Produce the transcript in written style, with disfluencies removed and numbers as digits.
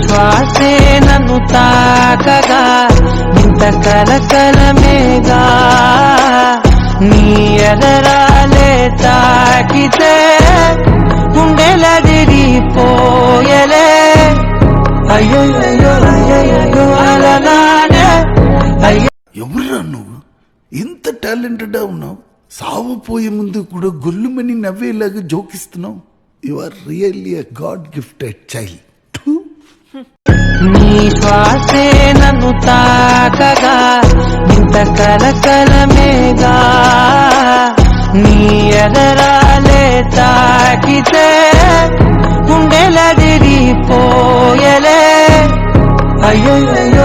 శ్వాసే నన్ను తాకగా ఇంత కలకలమేగా నీ ఎదరాలే తాకితే గుండెలదిరిపోయలే అయ్యో అయ్యో అయ్యో అలలానే అయ్యో. ఎవరురా నువ్వు? ఇంత టాలెంటెడ్ ఉన్నావు, సావుపోయే ముందు కూడా గొల్లుమని నవ్వేలాగా జోకిస్తున్నావు. You are really a god gifted child. నీ శ్వాసే నన్ను తాకగా ఇంత కలకలమేగా నీ ఎదరాలే తాకితే గుండెలదిరిపోయలే అయ్యో అయ్యో